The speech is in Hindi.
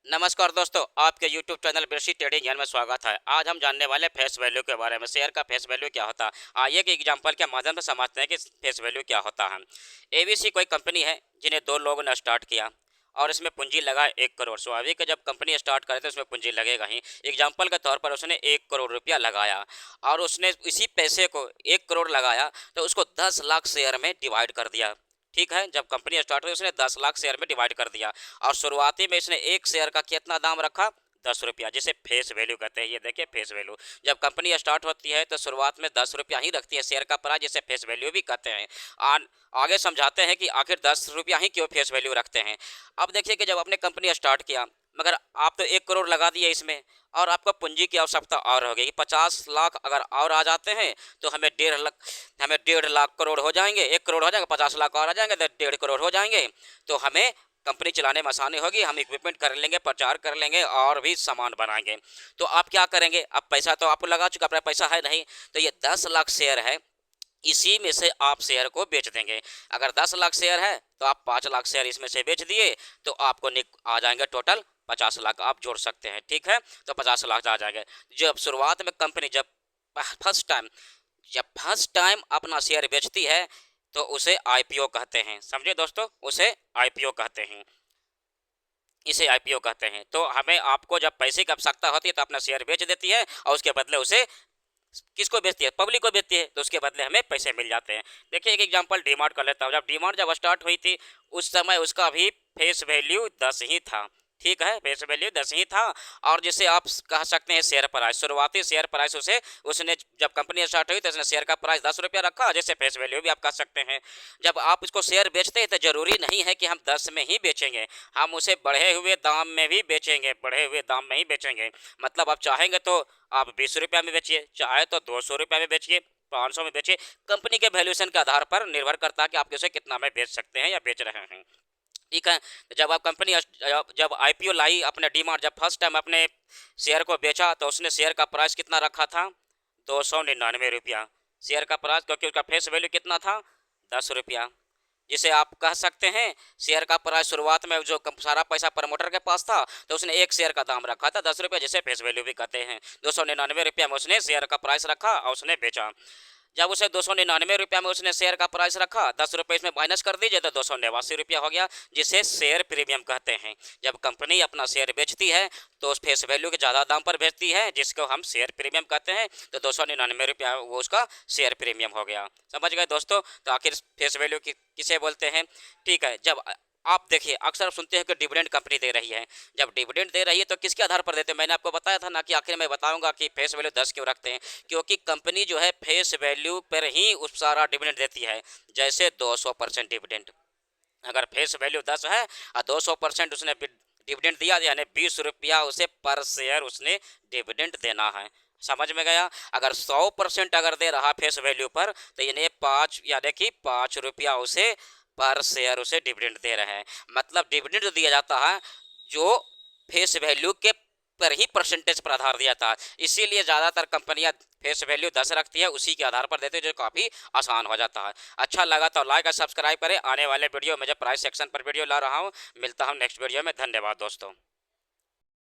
नमस्कार दोस्तों, आपके YouTube चैनल बेसिक ट्रेडिंग ज्ञान में स्वागत है। आज हम जानने वाले फेस वैल्यू के बारे में। शेयर का फेस वैल्यू क्या होता है, आइए कि एग्जांपल के माध्यम से समझते हैं कि फेस वैल्यू क्या होता है। एबीसी कोई कंपनी है जिन्हें दो लोगों ने स्टार्ट किया और इसमें पूंजी लगा 1 करोड़। स्वाभाविक है, जब कंपनी स्टार्ट करे तो उसमें पूंजी लगेगा ही। एग्जाम्पल के तौर पर उसने 1 करोड़ रुपया लगाया और उसने इसी पैसे को 1 करोड़ लगाया तो उसको 10 लाख शेयर में डिवाइड कर दिया। ठीक है, जब कंपनी स्टार्ट हुई उसने 10 लाख शेयर में डिवाइड कर दिया और शुरुआती में इसने एक शेयर का कितना दाम रखा, 10 रुपया, जिसे फेस वैल्यू कहते हैं। ये देखिए फेस वैल्यू, जब कंपनी स्टार्ट होती है तो शुरुआत में 10 रुपया ही रखती है शेयर का प्राइस, जिसे फेस वैल्यू भी कहते हैं। आगे समझाते हैं कि आखिर 10 रुपया ही क्यों फेस वैल्यू रखते हैं। अब देखिए कि जब आपने कंपनी स्टार्ट किया, मगर आप तो 1 करोड़ लगा दिए इसमें और आपको पूंजी की आवश्यकता और हो गई 50 लाख। अगर और आ जाते हैं तो हमें 1.5 लाख, हमें 1.5 लाख करोड़ हो जाएंगे। 1 करोड़ हो जाएंगे, 50 लाख और आ जाएंगे तो 1.5 करोड़ हो जाएंगे। तो हमें कंपनी चलाने में आसानी होगी, हम इक्विपमेंट कर लेंगे, प्रचार कर लेंगे और भी सामान बनाएंगे। तो आप क्या करेंगे, अब पैसा तो आपको लगा चुका, अपना पैसा है नहीं, तो ये 10 लाख शेयर है, इसी में से आप शेयर को बेच देंगे। अगर 10 लाख शेयर है तो आप 5 लाख शेयर इसमें से बेच दिए तो आपको आ जाएंगे टोटल 50 लाख। आप जोड़ सकते हैं, ठीक है, तो 50 लाख आ जाएंगे। जब शुरुआत में कंपनी जब फर्स्ट टाइम अपना शेयर बेचती है तो उसे आईपीओ कहते हैं। समझे दोस्तों, उसे आईपीओ कहते हैं, इसे आईपीओ कहते हैं। तो हमें आपको जब पैसे की आवश्यकता होती है तो अपना शेयर बेच देती है और उसके बदले उसे किसको बेचती है, पब्लिक को बेचती है, तो उसके बदले हमें पैसे मिल जाते हैं। देखिए एक एग्जांपल डीमार्ट का लेता हूँ। जब डीमार्ट स्टार्ट हुई थी उस समय उसका भी फेस वैल्यू 10 ही था। ठीक है, फेस वैल्यू 10 ही था और जिसे आप कह सकते हैं शेयर प्राइस, शुरुआती शेयर प्राइस उसे उसने जब कंपनी स्टार्ट हुई तो उसने शेयर का प्राइस 10 रुपया रखा, जैसे फेस वैल्यू भी आप कह सकते हैं। जब आप इसको शेयर बेचते हैं तो जरूरी नहीं है कि हम 10 में ही बेचेंगे, हम उसे बढ़े हुए दाम में भी बेचेंगे, बढ़े हुए दाम में ही बेचेंगे। मतलब आप चाहेंगे तो आप 20 रुपया में बेचिए, चाहे तो 200 रुपया में बेचिए, 500 में बेचिए। कंपनी के वैल्यूएशन के आधार पर निर्भर करता है कि आप उसे कितना में बेच सकते हैं या बेच रहे हैं। ठीक है, जब आप कंपनी जब आईपीओ लाई अपने डीमार्ट, जब फर्स्ट टाइम अपने शेयर को बेचा तो उसने शेयर का प्राइस कितना रखा था, 299 रुपया शेयर का प्राइस, क्योंकि उसका फेस वैल्यू कितना था, 10 रुपया। जिसे आप कह सकते हैं शेयर का प्राइस शुरुआत में जो सारा पैसा प्रमोटर के पास था तो उसने एक शेयर का दाम रखा था 10 रुपया, जिसे फेस वैल्यू भी कहते हैं। 299 रुपया में उसने शेयर का प्राइस रखा और उसने बेचा। जब उसे 299 रुपया में उसने शेयर का प्राइस रखा, 10 रुपये इसमें माइनस कर दीजिए तो 289 रुपया हो गया, जिसे शेयर प्रीमियम कहते हैं। जब कंपनी अपना शेयर बेचती है तो उस फेस वैल्यू के ज़्यादा दाम पर बेचती है, जिसको हम शेयर प्रीमियम कहते हैं। तो 299 रुपया वो उसका शेयर प्रीमियम हो गया। समझ गए दोस्तों, तो आखिर फेस वैल्यू किसे बोलते हैं। ठीक है, जब आप देखिए अक्सर आप सुनते हैं कि डिविडेंड कंपनी दे रही है। जब डिविडेंड दे रही है तो किसके आधार पर देते हैं, मैंने आपको बताया था ना कि आखिर मैं बताऊंगा कि फेस वैल्यू 10 क्यों रखते हैं। क्योंकि कंपनी जो है फेस वैल्यू पर ही उस सारा डिविडेंड देती है। जैसे 200% डिविडेंड, अगर फेस वैल्यू 10 है और 200% उसने डिविडेंड दिया, यानी 20 रुपया उसे पर शेयर उसने डिविडेंड देना है। समझ में गया। अगर 100% अगर दे रहा फेस वैल्यू पर तो यानी 5, यानी कि 5 रुपया उसे पर शेयर उसे डिविडेंड दे रहे हैं। मतलब डिविडेंड दिया जाता है जो फेस वैल्यू के पर ही परसेंटेज पर आधार दिया था। इसीलिए ज़्यादातर कंपनियां फेस वैल्यू 10 रखती है, उसी के आधार पर देते हैं, जो काफ़ी आसान हो जाता है। अच्छा लगा तो लाइक और सब्सक्राइब करें। आने वाले वीडियो में जब प्राइस सेक्शन पर वीडियो ला रहा हूँ, मिलता हूँ नेक्स्ट वीडियो में। धन्यवाद दोस्तों।